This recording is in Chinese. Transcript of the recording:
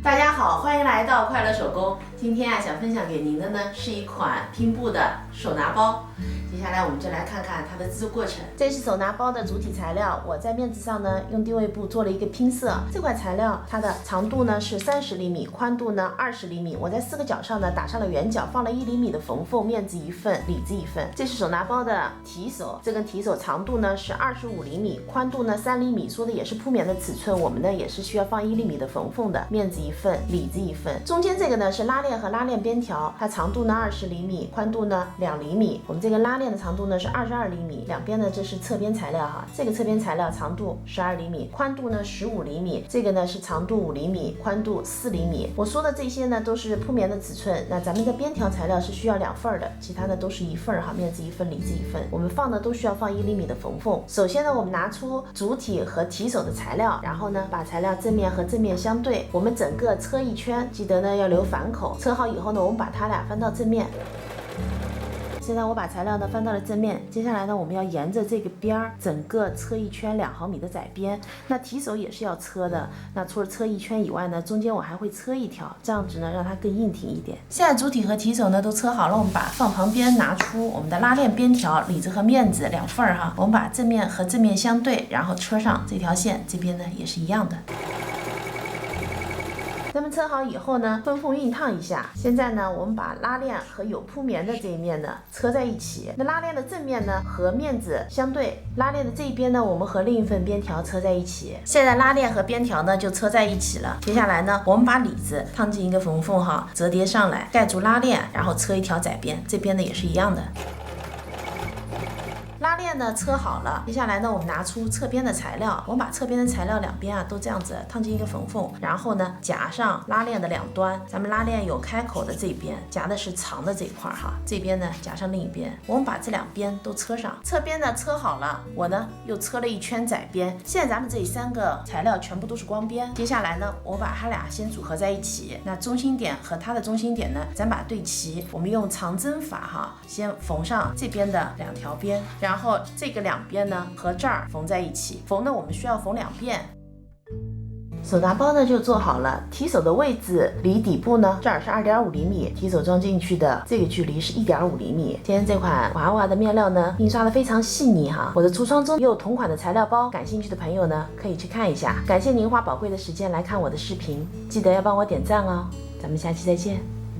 大家好，欢迎来到快乐手工。今天想分享给您的呢是一款拼布的手拿包。接下来我们就来看看它的制作过程。这是手拿包的主体材料，我在面子上呢用定位布做了一个拼色。这块材料它的长度呢是30厘米，宽度呢20厘米。我在4个角上呢打上了圆角，放了1厘米的缝缝，面子1份，里子1份。这是手拿包的提手，这根提手长度呢是25厘米，宽度呢3厘米，说的也是铺棉的尺寸。我们呢也是需要放1厘米的缝缝的，面子1份，里子1份。中间这个呢是拉链和拉链边条，它长度呢20厘米，宽度呢2厘米。我们这个拉链的长度呢是22厘米，两边呢这是侧边材料哈，这个侧边材料长度12厘米，宽度呢15厘米，这个呢是长度5厘米，宽度4厘米。我说的这些呢都是铺棉的尺寸，那咱们的边条材料是需要2份的，其他的都是1份哈，面子1份，里子1份。我们放的都需要放1厘米的缝缝。首先呢，我们拿出主体和提手的材料，然后呢把材料正面和正面相对，我们整个车一圈，记得呢要留反口。车好以后呢，我们把它俩翻到正面。现在我把材料呢翻到了正面，接下来呢我们要沿着这个边儿整个车一圈2毫米的窄边。那提手也是要车的，那除了车一圈以外呢，中间我还会车一条，这样子呢让它更硬挺一点。现在主体和提手呢都车好了，我们把放旁边，拿出我们的拉链边条，里子和面子2份哈，我们把正面和正面相对，然后车上这条线，这边呢也是一样的。咱们车好以后呢，分缝熨烫一下。现在呢，我们把拉链和有铺棉的这一面呢车在一起。那拉链的正面呢和面子相对，拉链的这一边呢，我们和另一份边条车在一起。现在拉链和边条呢就车在一起了。接下来呢，我们把里子烫进一个缝缝哈，折叠上来，盖住拉链，然后车一条窄边，这边呢也是一样的。拉链呢车好了，接下来呢我们拿出侧边的材料，我们把侧边的材料两边都这样子烫进一个缝缝，然后呢夹上拉链的2端，咱们拉链有开口的这边夹的是长的这一块哈，这边呢夹上另一边，我们把这2边都车上。侧边呢车好了，我呢又车了一圈窄边。现在咱们这3个材料全部都是光边，接下来呢我把它俩先组合在一起，那中心点和它的中心点呢咱把它对齐，我们用长针法哈，先缝上这边的2条边，然后这个2边呢和这儿缝在一起，缝呢我们需要缝2遍。手拿包呢就做好了，提手的位置离底部呢这儿是2.5厘米，提手装进去的这个距离是1.5厘米。今天这款娃娃的面料呢印刷的非常细腻哈，我的橱窗中也有同款的材料包，感兴趣的朋友呢可以去看一下。感谢您花宝贵的时间来看我的视频，记得要帮我点赞哦，咱们下期再见。